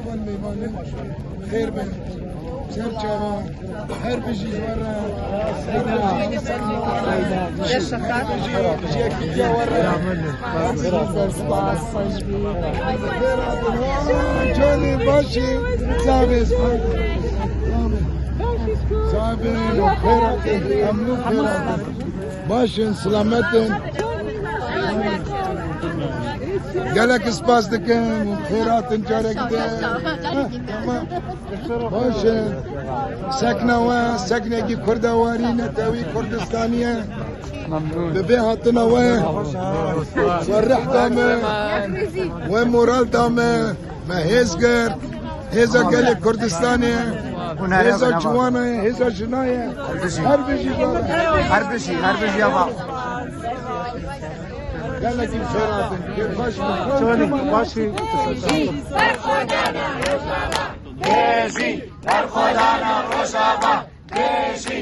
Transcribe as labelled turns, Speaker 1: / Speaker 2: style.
Speaker 1: اول میمانه خیر به سر چرا هر بجی ورا
Speaker 2: يا شكر
Speaker 1: جوني باشي سابس صابر خيرات امنو خيرات باشن سلامتن قالك سباس دكن خيرات جارك باشن سكنة سكنة كي كردواري نتاوي كردستانية ببي هاتنا فرح دامه ومورال دامه ما هزگر هزا قال كردستانية هزا جوانا هزا جناية هر بشي يابا قال لك الخيرات كيف
Speaker 3: باشي
Speaker 4: بيزي در خدانا روشابا بيزي